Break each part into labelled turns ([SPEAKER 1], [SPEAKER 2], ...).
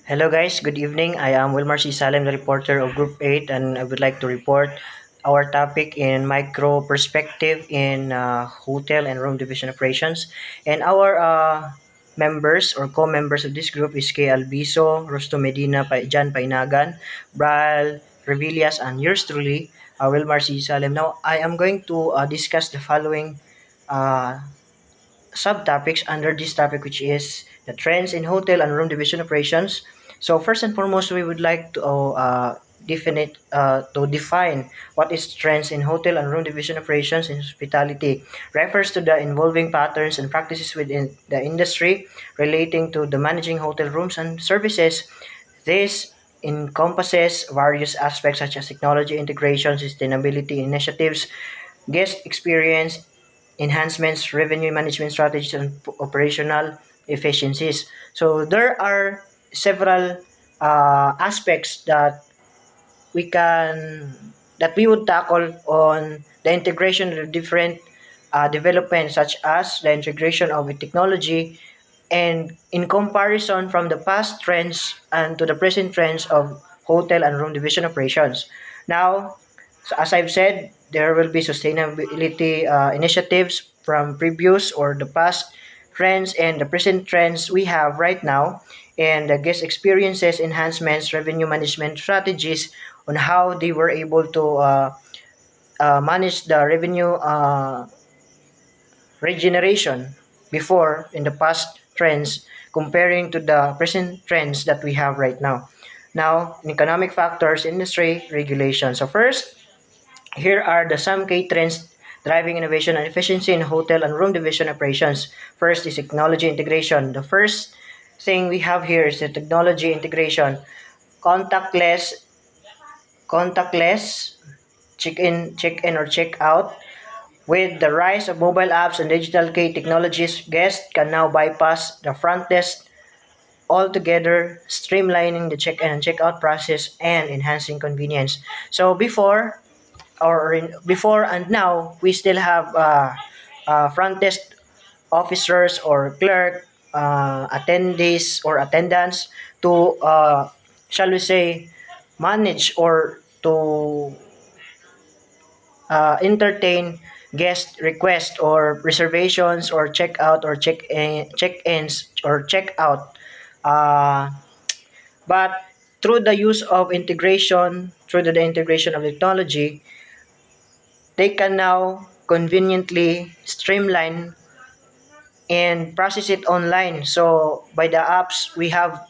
[SPEAKER 1] Hello guys, good evening. I am Wilmar C. Salem, the reporter of Group 8, and I would like to report our topic in micro perspective in hotel and room division operations. And our members or co-members of this group is Kay Albiso, Rosto Medina, Jan Painagan, Bral Revillas, and yours truly, Wilmar C. Salem. Now, I am going to discuss the following uh, subtopics under this topic, which is the trends in hotel and room division operations. So first and foremost, we would like to define what is trends in hotel and room division operations in hospitality. Refers to the involving patterns and practices within the industry relating to the managing hotel rooms and services. This encompasses various aspects such as technology integration, sustainability initiatives, guest experience enhancements, revenue management strategies, and operational efficiencies. So there are several aspects that we would tackle on the integration of different developments, such as the integration of technology and in comparison from the past trends and to the present trends of hotel and room division operations. Now, so as I've said, there will be sustainability initiatives from previous or the past trends and the present trends we have right now, and the guest experiences, enhancements, revenue management strategies on how they were able to manage the revenue regeneration before in the past trends comparing to the present trends that we have right now. Now, economic factors, industry regulation. So first, here are the some key trends driving innovation and efficiency in hotel and room division operations. First is technology integration. The first thing we have here is the technology integration. Contactless, contactless check in or check out. With the rise of mobile apps and digital key technologies, guests can now bypass the front desk altogether, streamlining the check-in and check-out process and enhancing convenience. So before and now, we still have front desk officers or clerk, attendees or attendants to, shall we say, manage or to entertain guest requests or reservations or check-ins or check-out. Uh, but through the integration of technology, they can now conveniently streamline and process it online. So by the apps we have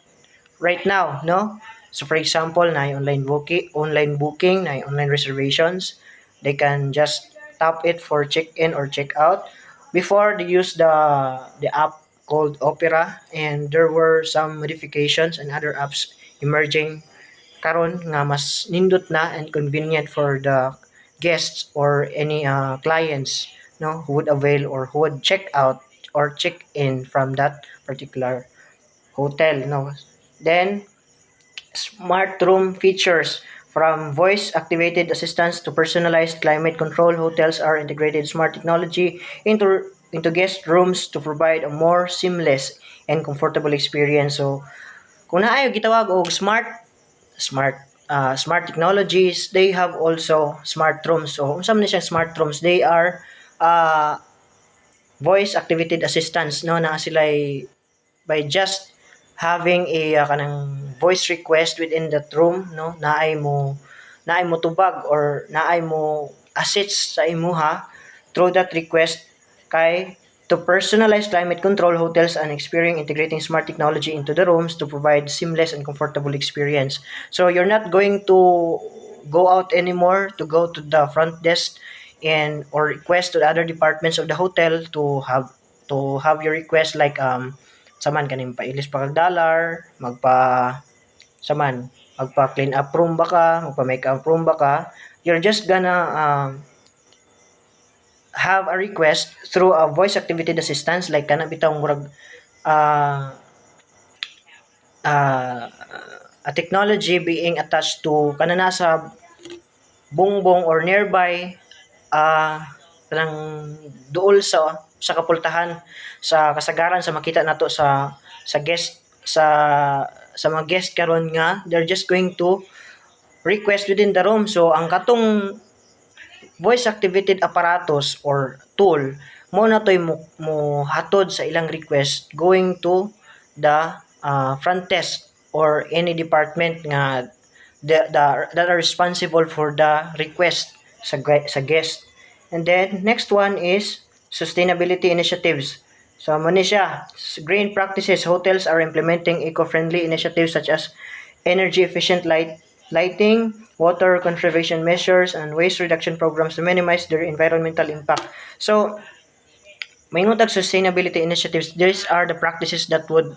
[SPEAKER 1] right now, no? So for example, na online booking, na online reservations, they can just tap it for check-in or check-out. Before they use the app called Opera, and there were some modifications and other apps emerging karon nga mas nindot na and convenient for the guests or any clients, no, who would avail or who would check out or check in from that particular hotel, no. Then smart room features, from voice activated assistants to personalized climate control, hotels are integrated smart technology into guest rooms to provide a more seamless and comfortable experience. So kung naayo gitawag og smart smart technologies, they have also smart rooms. So unsa man siyang smart rooms, they are uh, voice activated assistants, no, na sila by just having a kanang voice request within that room, no, naay mo tubag or naay mo assist sa imuha through that request kay to personalize climate control, hotels and experience integrating smart technology into the rooms to provide seamless and comfortable experience. So you're not going to go out anymore to go to the front desk and or request to the other departments of the hotel to have your request like saman kaning pailis pa kag dollar, saman magpa clean up room ba ka, magpa make up room ba ka. You're just gonna have a request through a voice activated assistance like kana bitang murag uh, uh, a technology being attached to kana nasa bongbong or nearby kanang duol sa kapultahan sa kasagaran sa makita nato sa guest sa sa mga guest karon nga they're just going to request within the room. So ang katong voice activated apparatus or tool mo na toy mo hatod sa ilang request going to the front desk or any department nga that are responsible for the request sa guest. And then next one is sustainability initiatives. So mo ni siya, green practices. Hotels are implementing eco-friendly initiatives such as energy efficient lighting, water conservation measures, and waste reduction programs to minimize their environmental impact. So, mayingon tag sustainability initiatives, these are the practices that would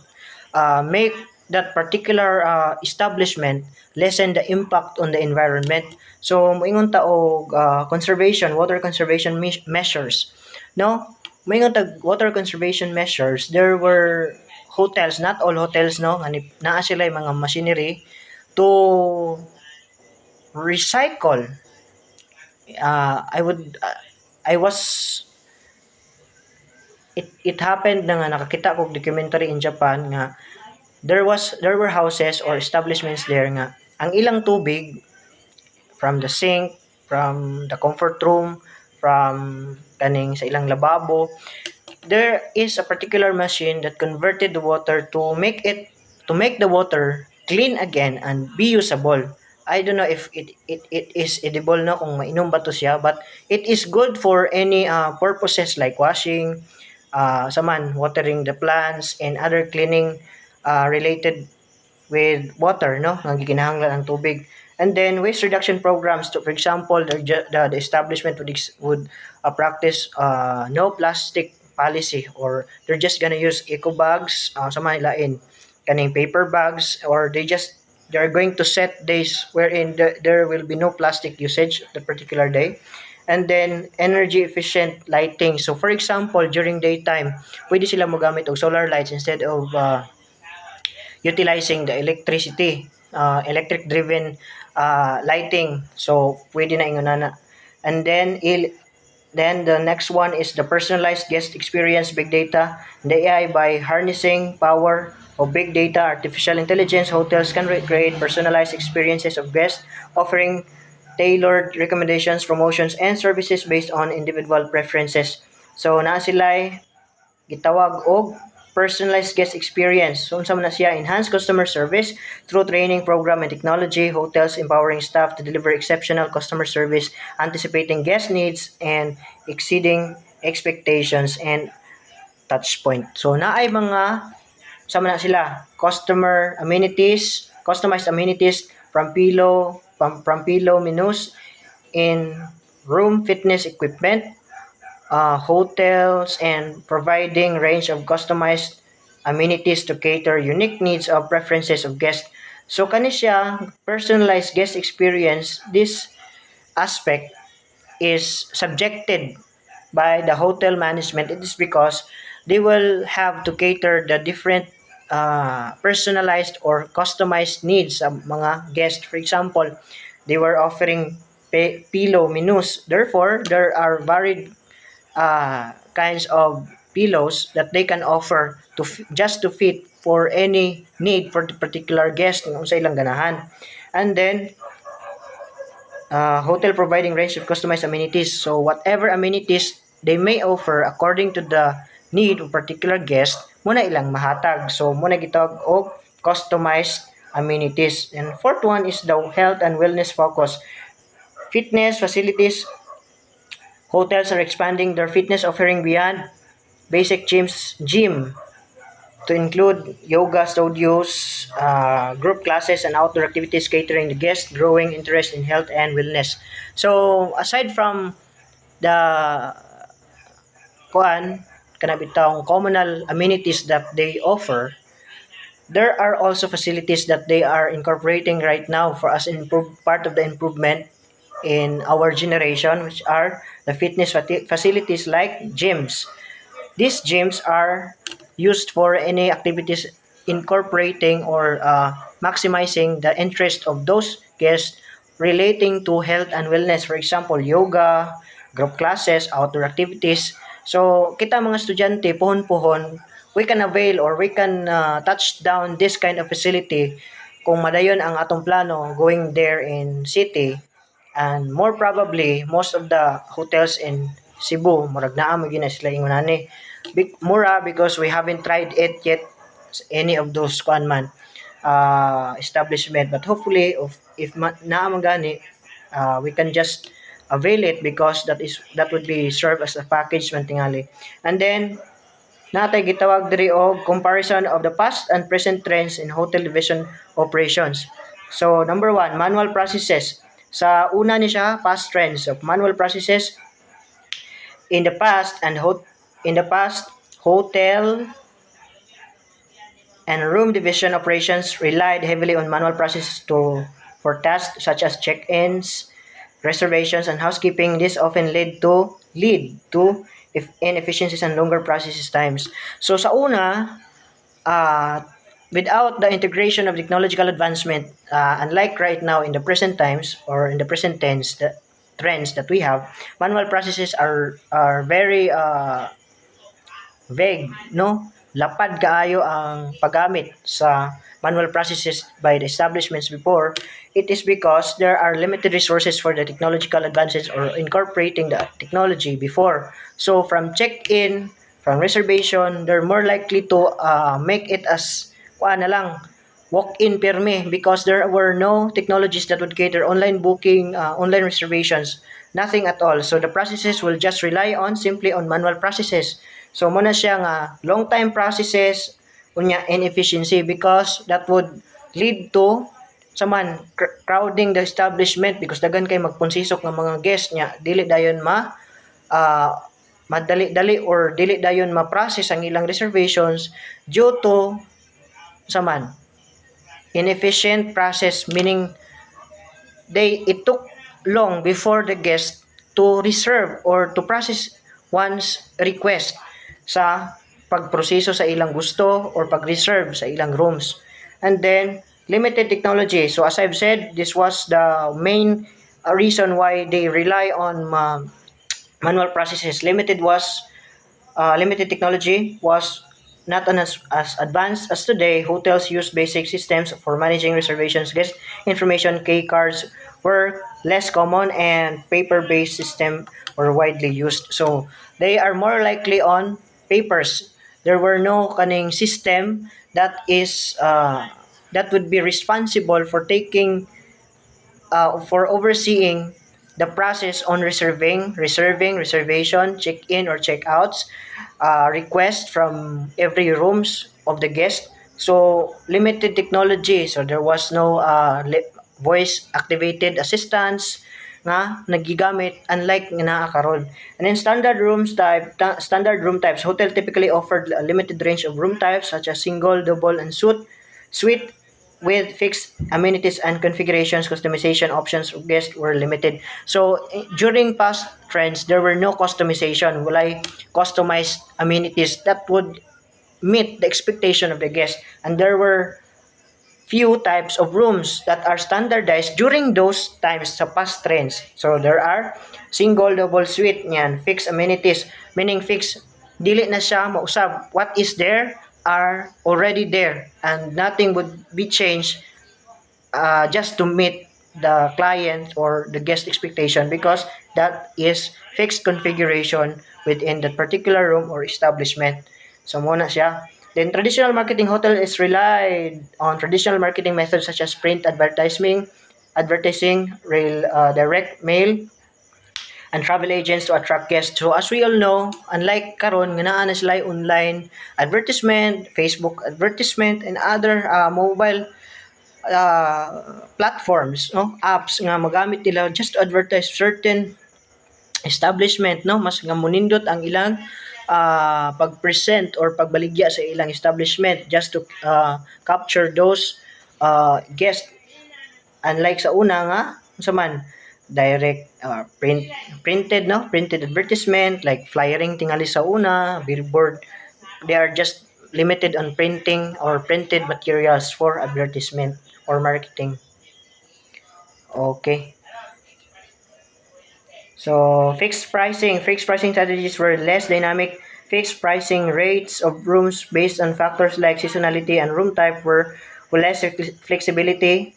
[SPEAKER 1] make that particular establishment lessen the impact on the environment. So, moingon ta og conservation, water conservation measures. No, moingon tag water conservation measures. There were hotels, not all hotels, no, naa sila mga machinery to recycle. I was it happened na nga nakakita kog documentary in Japan nga there were houses or establishments there nga ang ilang tubig from the sink, from the comfort room, from kaning sa ilang lababo, there is a particular machine that converted the water to make the water clean again and be usable. I don't know if it is edible na kung mainom ba to siya, but it is good for any purposes like washing, saman watering the plants and other cleaning related with water, no, nga gikinahanglan ang tubig. And then waste reduction programs, to for example the establishment would practice no plastic policy, or they're just gonna use eco bags, sa mga lain kaning paper bags, or they're going to set days wherein there will be no plastic usage that particular day. And then energy efficient lighting, so for example during daytime pwede sila mogamit og solar lights instead of utilizing the electric driven lighting. So pwede na ingon na. And then the next one is the personalized guest experience, big data, the AI. By harnessing power of big data, artificial intelligence, hotels can create personalized experiences of guests, offering tailored recommendations, promotions, and services based on individual preferences. So naa sila gitawag og personalized guest experience. So unsa man na siya, enhanced customer service through training program and technology, hotels empowering staff to deliver exceptional customer service, anticipating guest needs and exceeding expectations and touch point. So naay mga sama na sila customer amenities, customized amenities from pillow menus in room fitness equipment, hotels, and providing range of customized amenities to cater unique needs or preferences of guests. So kani siya personalized guest experience. This aspect is subjected by the hotel management. It is because they will have to cater the different personalized or customized needs of mga guests. For example, they were offering pillow menus. Therefore, there are varied kinds of pillows that they can offer just to fit for any need for the particular guest kung sa ilang ganahan. And then hotel providing range of customized amenities. So whatever amenities they may offer according to the need of particular guest, muna ilang mahatag. So muna gitawag og customized amenities. And fourth one is the health and wellness focus. Fitness facilities. Hotels are expanding their fitness offering beyond basic gym to include yoga studios, group classes, and outdoor activities catering to guests' growing interest in health and wellness. So, aside from the kuan kanabitang communal amenities that they offer, there are also facilities that they are incorporating right now for us part of the improvement in our generation, which are the fitness facilities like gyms. These gyms are used for any activities incorporating or maximizing the interest of those guests relating to health and wellness. For example, yoga, group classes, outdoor activities. So, kita mga estudyante, pohon-pohon, we can avail or we can touch down this kind of facility kung madayon ang atong plano going there in city. And more probably most of the hotels in Cebu murag naa mo gyud na sila ingon ani mura because we haven't tried it yet any of those kuan man establishment, but hopefully if naa man gani we can just avail it because that would be served as a package man tingali. And then natay gitawag diri og comparison of the past and present trends in hotel division operations. So number one, manual processes. Sa una ni siya, past trends of manual processes in the past in the past hotel and room division operations relied heavily on manual processes for tasks such as check-ins, reservations, and housekeeping. This often lead to inefficiencies and longer processes times. So sa una, uh, without the integration of technological advancement, unlike right now in the present times or in the present tense, the trends that we have, manual processes are very vague, no? Lapad kaayo ang paggamit sa manual processes by the establishments before. It is because there are limited resources for the technological advances or incorporating the technology before. So from check-in, from reservation, they're more likely to make it as kuan na lang walk-in perme because there were no technologies that would cater online booking, online reservations, nothing at all. So the processes will just rely on simply on manual processes. So muna siya nga long time processes unya inefficiency because that would lead to crowding the establishment because daghan kay magpunsisok ng mga guest nya dili dayon uh, madali-dali or dili dayon ma-process ang ilang reservations due to saman inefficient process, meaning it took long before the guest to reserve or to process one's request sa pagproseso sa ilang gusto or pag-reserve sa ilang rooms. And then limited technology. So as I've said, this was the main reason why they rely on manual processes. Limited technology was not as advanced as today. Hotels use basic systems for managing reservations. Guest information key cards were less common and paper-based system were widely used. So they are more likely on papers. There were no kaning system that would be responsible for taking for overseeing the process on reservation, check-in or check-outs, request from every rooms of the guest. So limited technology. So there was no voice activated assistance nga nagigamit unlike nga naa karon. And then standard room types. Hotel typically offered a limited range of room types such as single, double, and suite with fixed amenities and configurations. Customization options of guests were limited. So during past trends, there were no customization. Walay customized amenities that would meet the expectation of the guest. And there were few types of rooms that are standardized during those times sa past trends. So there are single, double, suite niyan, fixed amenities, meaning fixed, dili na siya mausab. What is there are already there and nothing would be changed just to meet the client or the guest expectation because that is fixed configuration within that particular room or establishment. So muna siya. Then traditional marketing hotel is relied on traditional marketing methods such as print advertising, direct mail, and travel agents to attract guests. So as we all know, unlike karon nga naa na sila online advertisement, Facebook advertisement, and other mobile platforms, no, apps nga magamit nila just to advertise certain establishment, no, mas nga munindot ang ilang pag-present or pagbaligya sa ilang establishment just to capture those guests. Unlike sa una nga sa man direct printed advertisement like flyering tingali sa una, billboard, they are just limited on printing or printed materials for advertisement or marketing. Okay. So fixed pricing strategies were less dynamic Fixed pricing rates of rooms based on factors like seasonality and room type were with less flexibility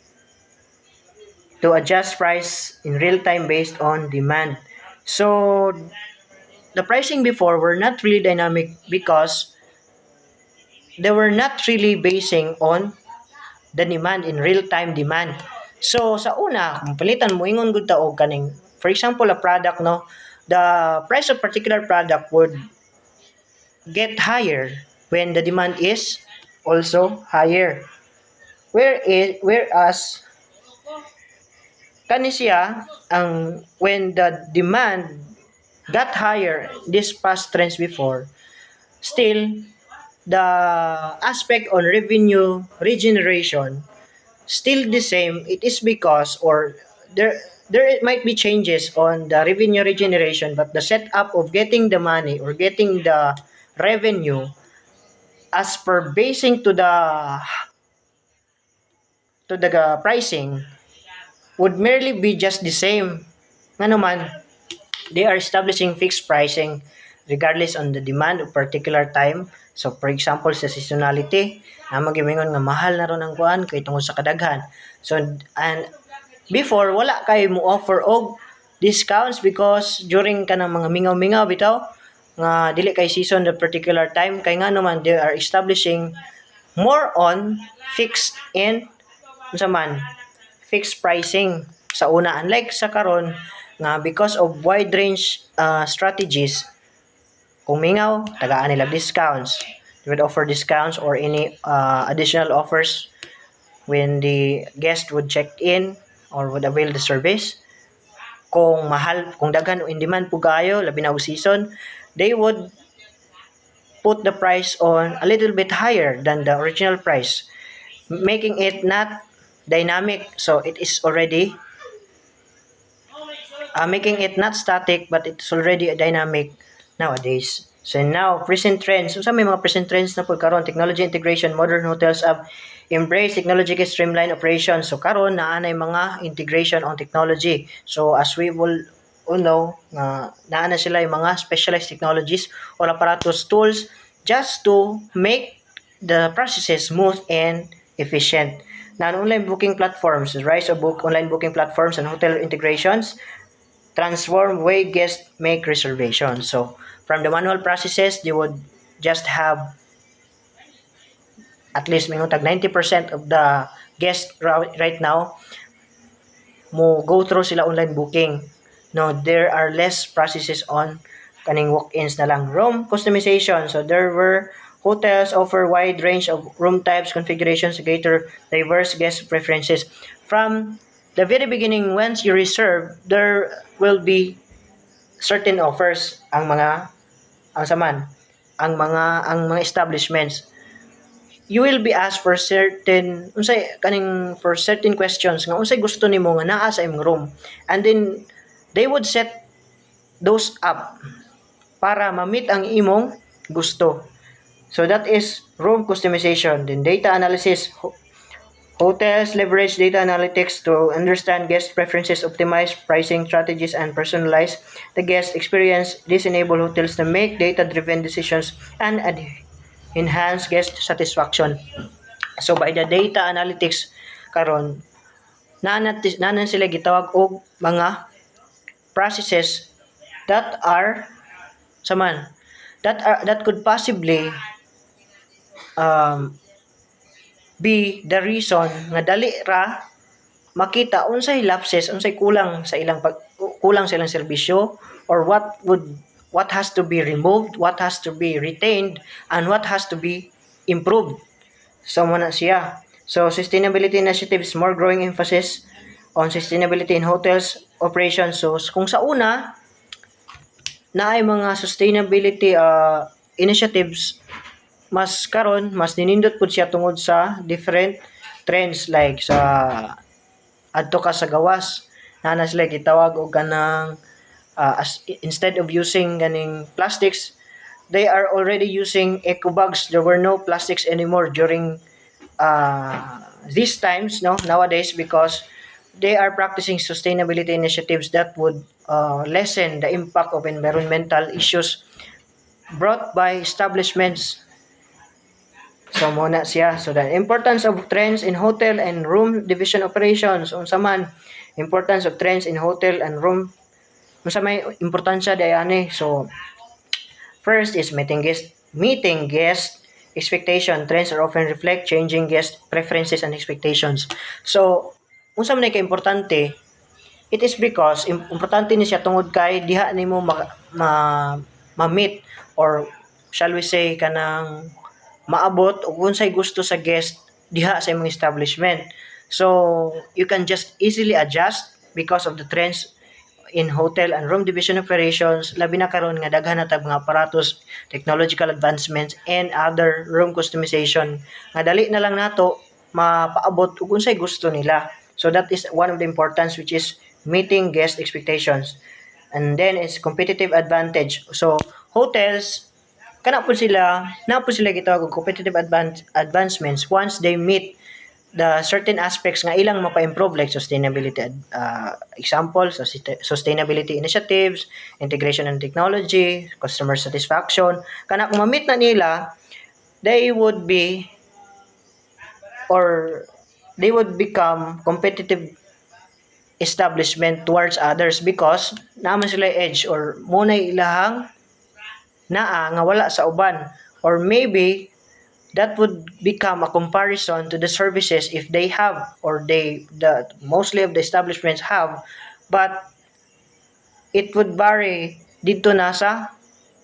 [SPEAKER 1] to adjust price in real time based on demand. So the pricing before were not really dynamic because they were not really basing on the demand in real time demand. So sa una, kung palitan mo ingon gud ta og kaning for example a product no, the price of particular product would get higher when the demand is also higher. Whereas kani siya ang when the demand got higher this past trends before, still the aspect on revenue regeneration still the same. It is because or there might be changes on the revenue regeneration, but the setup of getting the money or getting the revenue as per basing to the pricing would merely be just the same. Nga naman, they are establishing fixed pricing regardless on the demand of particular time. So for example sa seasonality, na magimingon nga mahal na ron ang kuan kay tungod sa kadaghan. So and before wala kay mo offer og discounts because during kanang mga mingaw-mingaw bitaw nga dili kay season the particular time kay nga naman they are establishing more on fixed and unsa man fixed pricing sa una unlike sa karon nga because of wide range strategies kung mingaw tagaan nila discounts, they would offer discounts or any additional offers when the guest would check in or would avail the service. Kung mahal, kung daghan o in demand po kayo labi na og season, they would put the price on a little bit higher than the original price, making it not dynamic. So it is already making it not static but it's already a dynamic nowadays. So now present trends. So sa may mga present trends na po karon technology integration, modern hotels have embrace technological streamline operations. So karon naanay mga integration on technology. So as we will all know nga naana sila yung mga specialized technologies or apparatus tools just to make the processes smooth and efficient. Now, online booking platforms, the rise of online booking platforms and hotel integrations transform way guests make reservations. So from the manual processes, they would just have at least mingon tag 90% of the guests right now mo go through sila online booking. No, there are less processes on kaning walk-ins na lang. Room customization. So there were hotels offer wide range of room types, configurations to cater diverse guest preferences. From the very beginning, once you reserve, there will be certain offers ang saman ang mga establishments. You will be asked for certain unsay kaning for certain questions nga unsay gusto nimo nga naa sa imong room, and then they would set those up para ma-meet ang imong gusto. So that is room customization. Then data analysis. Hotels leverage data analytics to understand guest preferences, optimize pricing strategies, and personalize the guest experience. This enables hotels to make data-driven decisions and enhance guest satisfaction. So by the data analytics karon nanan sila gitawag og mga processes that are saman that could possibly um, be the reason nga dali ra makita unsay lapses, unsay kulang sa kulang sa ilang serbisyo or what has to be removed, what has to be retained, and what has to be improved. So muna siya. So sustainability initiatives, more growing emphasis on sustainability in hotels operations. So kung sa una na ay mga sustainability initiatives, mas karon mas ninindot pud siya tungod sa different trends like sa adto ka sa gawas na sila gitawag og kanang instead of using ganing plastics, they are already using eco bags. There were no plastics anymore during these times, no, nowadays, because they are practicing sustainability initiatives that would lessen the impact of environmental issues brought by establishments. So muna siya. So the importance of trends in hotel and room division operations. Unsa man importance of trends in hotel and room. Unsa may importansya di ani. So first is meeting guest expectation. Trends are often reflect changing guest preferences and expectations. So unsa man kay importante, it is because importante ni siya tungod kay diha nimo ma-meet or shall we say kanang maabot og unsay gusto sa guest diha sa imong establishment. So you can just easily adjust because of the trends in hotel and room division operations, labi na karon nga daghan na tag mga aparatos, technological advancements and other room customization nga dali na lang nato mapaabot ug unsay gusto nila. So that is one of the importance, which is meeting guest expectations. And then is competitive advantage. So hotels kana po sila na po sila gitawag og competitive advancements once they meet the certain aspects nga ilang mapa-improve, like sustainability, examples, sustainability initiatives, integration and technology, customer satisfaction. Kana kung ma-meet na nila, they would be or they would become competitive establishment towards others because naman sila edge or muna ilahang naa nga wala sa uban, or maybe that would become a comparison to the services if they have, or the mostly of the establishments have, but it would vary dito na sa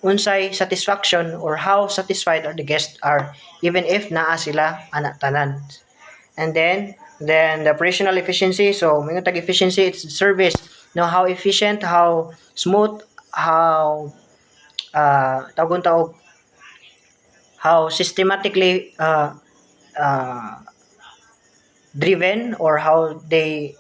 [SPEAKER 1] unsay satisfaction or how satisfied are the guests are, even if naa sila ana tanan. And then the operational efficiency. So mingon tag efficiency, it's the service, how efficient, how smooth, how tawgon taog how systematically uh, driven, or how they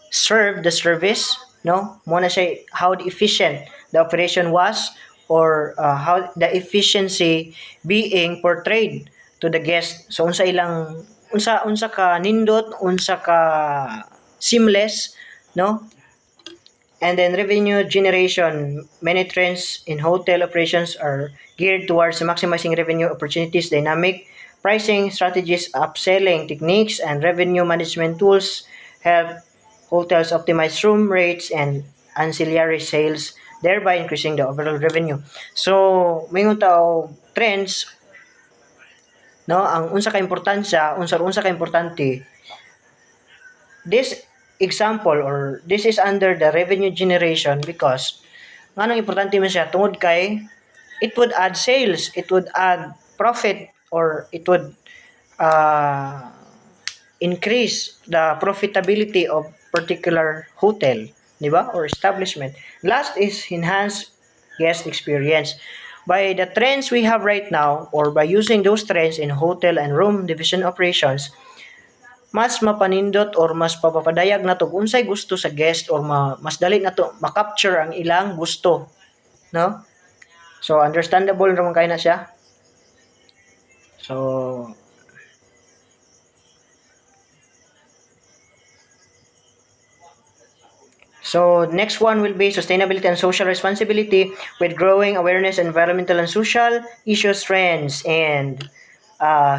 [SPEAKER 1] serve the service, mo na siya how efficient the operation was, or how the efficiency being portrayed to the guest. So unsa ka nindot, unsa ka seamless, no. And then revenue generation. Many trends in hotel operations are geared towards maximizing revenue opportunities. Dynamic pricing strategies, upselling techniques, and revenue management tools help hotels optimize room rates and ancillary sales, thereby increasing the overall revenue. So, mayroon tao trends, no, ang unsa ka importansya, unsa ka importante. This example, or this is under the revenue generation because nganong importante man siya tungod kay it would add sales, it would add profit, or it would uh, increase the profitability of particular hotel, di ba? Or establishment. Last is enhance guest experience. By the trends we have right now, or by using those trends in hotel and room division operations, mas mapanindot or mas papapadayag nato kung unsay gusto sa guest, or mas dali nato ma-capture ang ilang gusto, no? So understandable naman kay na siya. So next one will be sustainability and social responsibility, with growing awareness of environmental and social issues, trends, and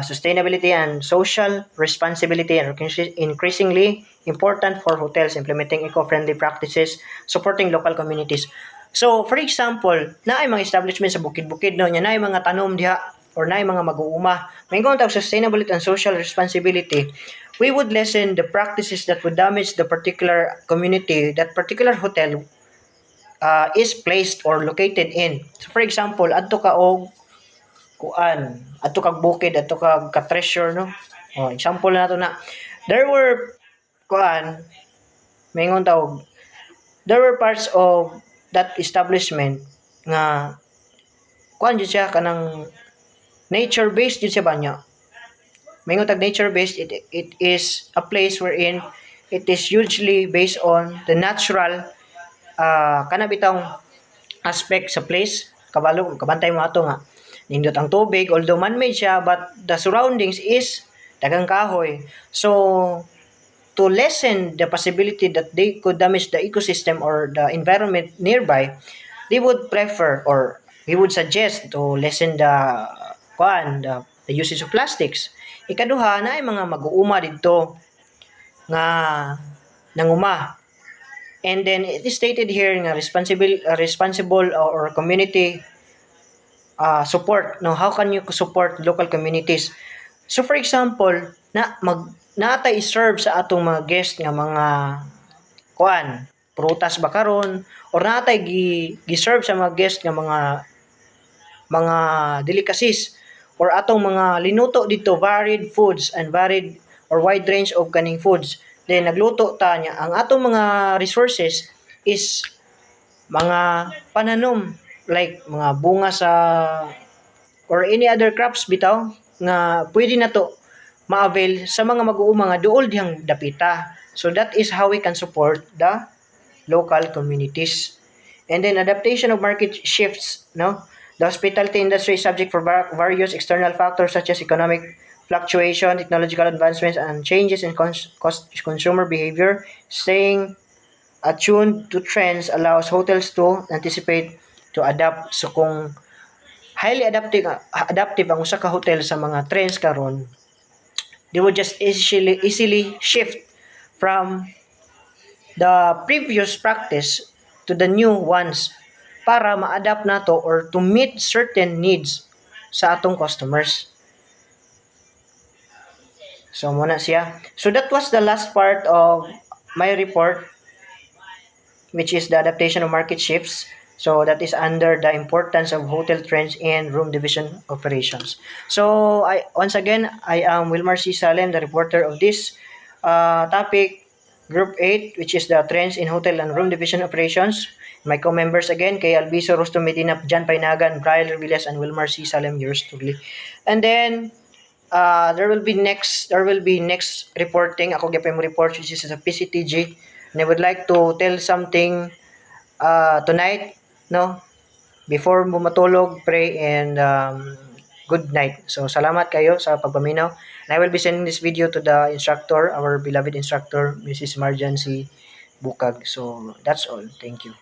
[SPEAKER 1] sustainability and social responsibility are increasingly important for hotels implementing eco-friendly practices, supporting local communities. So, for example, naay mga establishment sa bukid-bukid, no, nya naay mga tanom diha, or naay mga mag-uuma. May tawag sustainability and social responsibility. We would lessen the practices that would damage the particular community that particular hotel is placed or located in. So, for example, adto ka og adto kag bukid, adto kag ka-treasure, no. Example na nato na there were kuan mingon tawag there were parts of that establishment nga kuan jud siya kanang nature based jud siya banya. Mingon tag nature based, it is a place wherein it is hugely based on the natural kana bitong aspect sa place. Kabalo kabantay mo ato nga nindot ang tubig, although man-made siya, but the surroundings is daghang kahoy. So to lessen the possibility that they could damage the ecosystem or the environment nearby, they would prefer, or we would suggest to lessen the usage of plastics. Ikaduha na ay mga mag-uuma didto nga nanguma. And then it is stated here nga responsible or community support. No, how can you support local communities? So for example, natay serve sa atong mga guest nga mga kuan, prutas ba karon or natay gi-serve sa mga guest nga mga delicacies or atong mga linuto dito varied foods and varied or wide range of kaning foods. Then nagluto ta niya ang atong mga resources is mga pananom like mga bunga sa or any other crops bitaw nga pwede na to ma-avail sa mga mag-uuma nga duol dihang dapita. So that is how we can support the local communities. And then adaptation of market shifts, no? The hospitality industry is subject for various external factors such as economic fluctuation, technological advancements, and changes in consumer behavior. Staying attuned to trends allows hotels to anticipate to adapt. So kung highly adaptive ang usa ka hotel sa mga trends karon, they would just easily shift from the previous practice to the new ones para ma-adapt nato or to meet certain needs sa atong customers. So muna siya. So that was the last part of my report, which is the adaptation of market shifts. So that is under the importance of hotel trends and room division operations. So once again, I am Wilmar C. Salem, the reporter of this topic, Group 8, which is the trends in hotel and room division operations. My co-members again, kay Albiso Rosto Medina, Jan Painagan, Brian Reviles, and Wilmar C. Salem, yours truly. And then, there will be next reporting. Ako gyapon mo report, which is sa PCTG. And I would like to tell something tonight, no? Before mo matulog, pray and good night. So salamat kayo sa pagpaminaw. And I will be sending this video to the instructor, our beloved instructor, Mrs. Marjan C. Bukag. So that's all. Thank you.